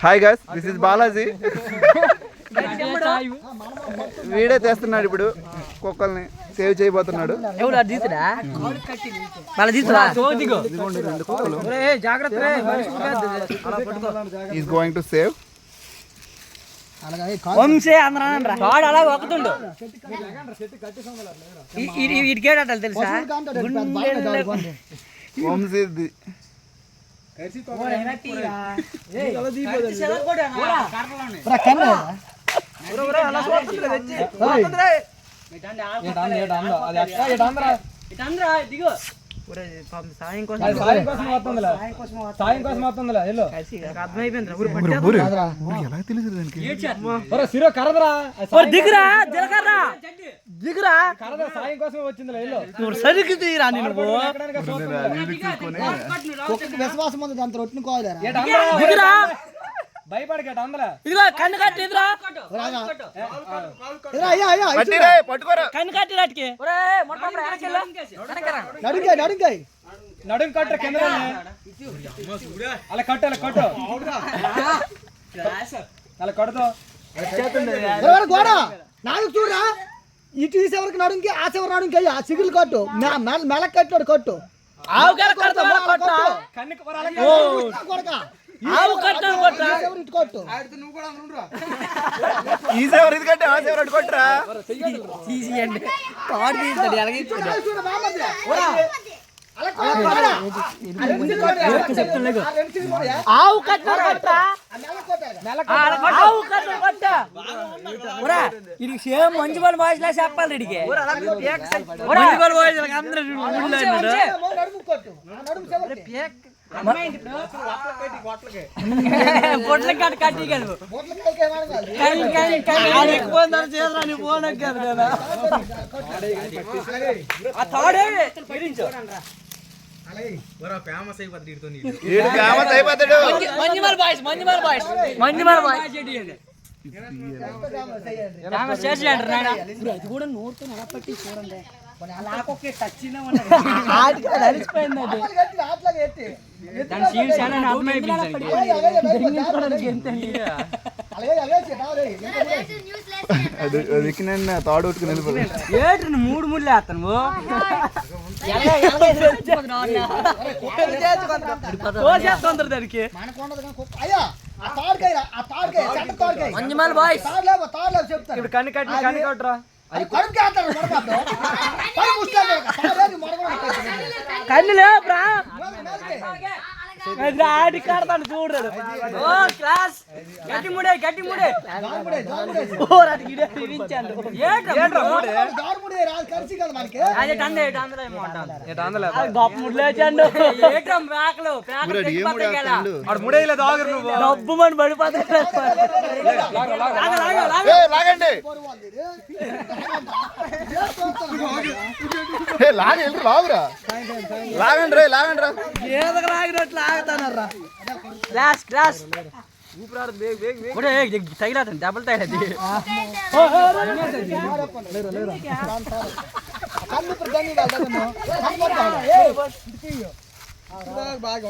Hi guys, this is Balaji. వీడే తెస్తున్నాడు ఇప్పుడు, కుక్కల్ని సేవ్ చేయబోతున్నాడు. Is going to save. అలా ఒకతుండు ఇటుకేటట్టు తెలుసా సాయం కోసం విశ్వాసం ఉంది దాంతో రొట్టుకోవాలి. భయపడకేట ఇదిగో కన్ను కట్టి కన్ను కట్టి రాటికి నడుం కట్ట కింద అలా కట్టు అలా కట్టు అలా కడుతూ గోడ నాలుగు చూడరా ఇటు తీసేవరకు నడుంకి ఆ చివరి నడుంకి ఆ సిగులు కట్టు మెలక్ కట్టాడు కట్టు ఆవు కట్ట ఇది సేమ్ మంజుబాల్ బాయ్స్ లా చెప్పాలి ఇడికి మంజుబాల్ బాయ్స్ అందరూ పొట్ల కట్ట కట్టి కాదు మంజుబాల్ బాయ్స్ కూడా నోరుతో నడపట్టి చూడండి తాడు మూడు ముళ్ళు వేస్తాను దానికి మంజుమాల్ బాయ్స్ ఇప్పుడు కన్ను కట్టి కన్ను కట్టరా కన్ను లేవురా ఆడి కడతాను చూడరు గట్టి ముడే గొప్ప ముడ్లేచండు డబ్బు మన పడిపోతాడు లాగండి ఏదకు లాగినట్లు లాగుతానరా తగిలాడు డబ్బులు తగిలది బాగా